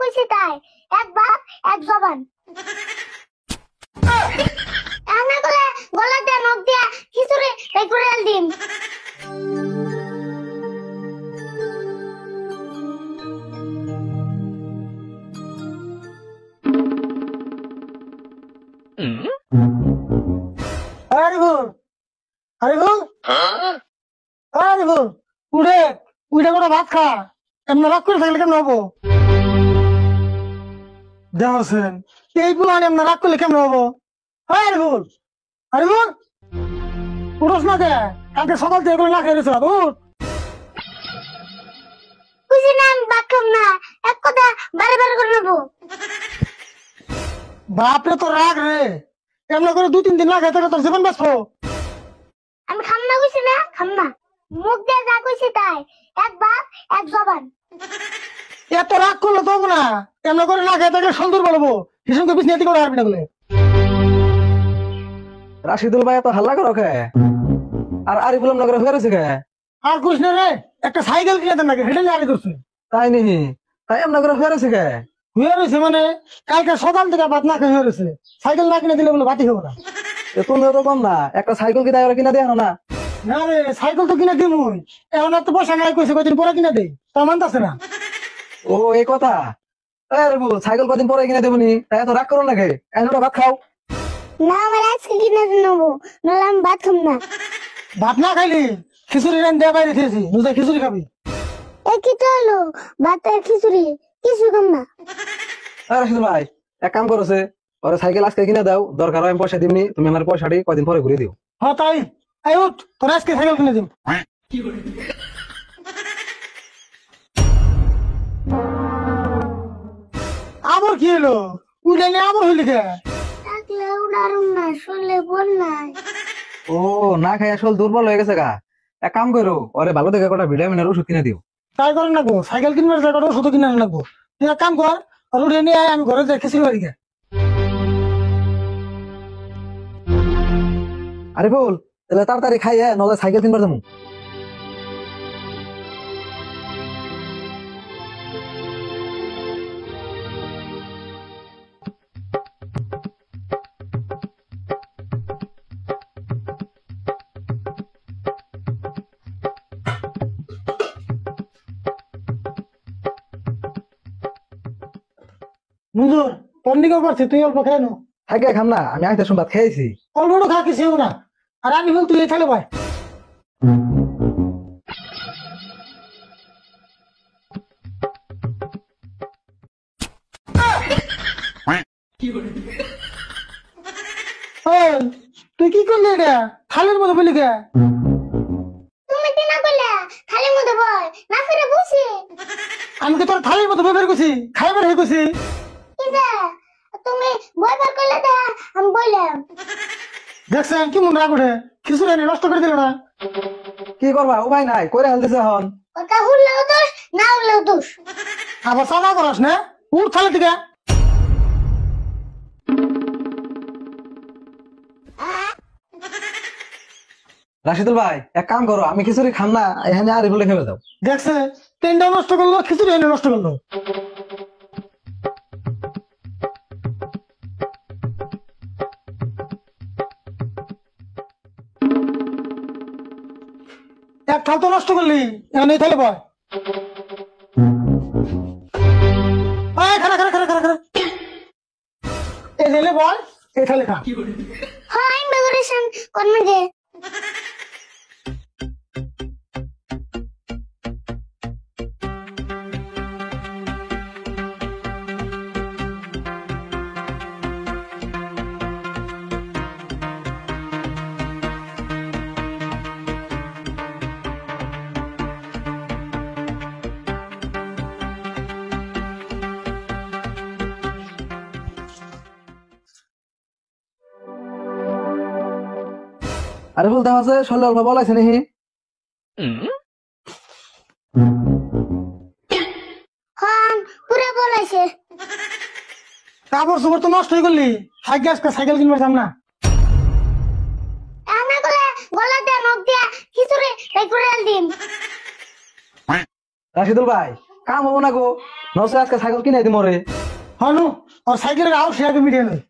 কইছি তাই, এক বাপ এক জবান। এমন করে গলা দিয়ে নখ দিয়া খিচুড়ি এই করে দিন। আরে বল, আরে বল, আরে বল, উঠে উঠে করে ভাত খা। এমনি রাগ করে থাকলে কেমন হবো? দেখছেন এই বুলান এমনি রাগ করলে কেমন হবো? আরে বল, আরে বল, উঠোস না কে? কালকে সকাল থেকে এগুলো না খেয়ে গেছিল। উঠ। কইছি না আমি ভাত খাম না, এক কথা বারে বারে করে নেবো। বাপরে তো রাগ রে, এমনি করে 2-3 দিন না খেয়ে থাকলে তোর জীবন বাঁচবো। আমি খাম না কইছি না, খাম না। মুখ দিয়ে যা কইছি তাই, এক বাপ এক জবান। এত রাগ করলে তো হবো না, এমনি করে না খেয়ে থাকলে সুন্দর বলবো। হিসেবে বিস্নেতি করে হারবি না বলে। রাশিদুল ভাই এত হাল্লা করো কে? আর আরিফুল নগরে হয়ে রয়েছে কে? আর কইস না রে, একটা সাইকেল কিনে দেন নাকি, হেঁটে নিয়ে আগে করছে। তাই নি, তাই এমন করে হয়ে রয়েছে কে? হয়ে রয়েছে মানে কালকে সকাল থেকে ভাত না খেয়ে হয়ে রয়েছে। সাইকেল না কিনে দিলে বলে ভাতি হবো না। তুমি তো কম না, একটা সাইকেল কিনা কিনা দেয় না? না রে, সাইকেল তো কিনে দিমুই, এখন এত পয়সা নাই কইছে কদিন পরে কিনে দেই, তা মানতাছে না। ও এই কথা। আরে বল, সাইকেল কদিন পরে কিনা দেবনি, তাই এত রাগ করো না কে? এখন ভাত খাও। না আমার আজকে কিনে নেবো, নাহলে আমি ভাত খাম না। ভাত না খাইলি খিচুড়ি রান দেওয়া বাইরে খেয়েছি, বুঝে খিচুড়ি খাবি। এ কি তো হলো, ভাত আর খিচুড়ি কিছু খাম না। রাশিদুল ভাই এক কাম করছে, ওরে সাইকেল আজকে কিনে দাও, দরকার হয় আমি পয়সা দিবনি, তুমি আমার পয়সাটি কদিন পরে ঘুরে দিও। হ্যাঁ তাই, এই উঠ, তোর আজকে সাইকেল কিনে দিম। আবার কি হলো? উঠে নিয়ে আবার হইলি কে? থাকলে উড়ারুম না, শুনলে বল নাই। ও না খাই আসল দুর্বল হয়ে গেছে গা। এক কাম করো, ওরে ভালো দেখে কটা ভিটামিনের ওষুধ কিনে দিও। তাই করেন না গো, সাইকেল কিনবার জায়গাটা শুধু কিনে আন লাগবো। তুই এক কাম কর, আর উঠে নিয়ে আয়, আমি ঘরে যাই খিচুড়ি বাড়ি গে। আরে বল, তাহলে তাড়াতাড়ি খাই নলে সাইকেল কিনবার যাবো। মঞ্জুর, তোর নিকেও পারছি, তুই অল্প খেয়ে নো। থাকে খাম না, আমি আইতে ভাত খেয়েছি। অল্প খা, কিছু হবো না। আর আমি বল তুই এখানে ভাই। তুই কি করলি এটা? থালের মতো বলি কে? তুমি কি না করলে খালি মতো বল না ফিরে বুঝি। আমি কি তোর থালের মতো ব্যবহার করছি? খাইবার হয়ে করছি? কি যে তুমি বইবার করলে তা আমি বললাম। দেখছেন কি মন রাগ ওঠে, খিচুড়ি এনে নষ্ট করে দিল না। কি করবা উপায় নাই, করে হালতেছে এখন। ওটা হুললেও দোষ, না হলেও দোষ। আবার চালা করাস না, উঠ থালে থেকে। রাশিদুল ভাই এক কাম করো, আমি খিচুড়ি খাম না, এখানে আরিফুলে খেয়ে দাও। দেখছে ট্রেনটাও নষ্ট করলো, খিচুড়ি এনে নষ্ট করলো। এক থাল তো নষ্ট করলি, এখন এই থালে বয়। খারা খারা খারা খারা খারা, এই থালে বয়, এই থালে খা। হ্যাঁ আমি বেগুরেশন করবে গে। আরিফুল দেখা আছে শরীরে অল্প বল আছে নাকি? হ্যাঁ পুরো বলেছে। কাপড় চোপড় তো নষ্ট হয়ে করলি, সাইকেল আজকে সাইকেল কিনবার যাম না। এমন করে গলা দিয়ে নখ দিয়া খিচুড়ি এই করে দিন। রাশিদুল ভাই কাম হবো না গো, নসে আজকে সাইকেল কিনে দিমো রে হনু ওর সাইকেলের আও সে আগে মিটিয়ে নয়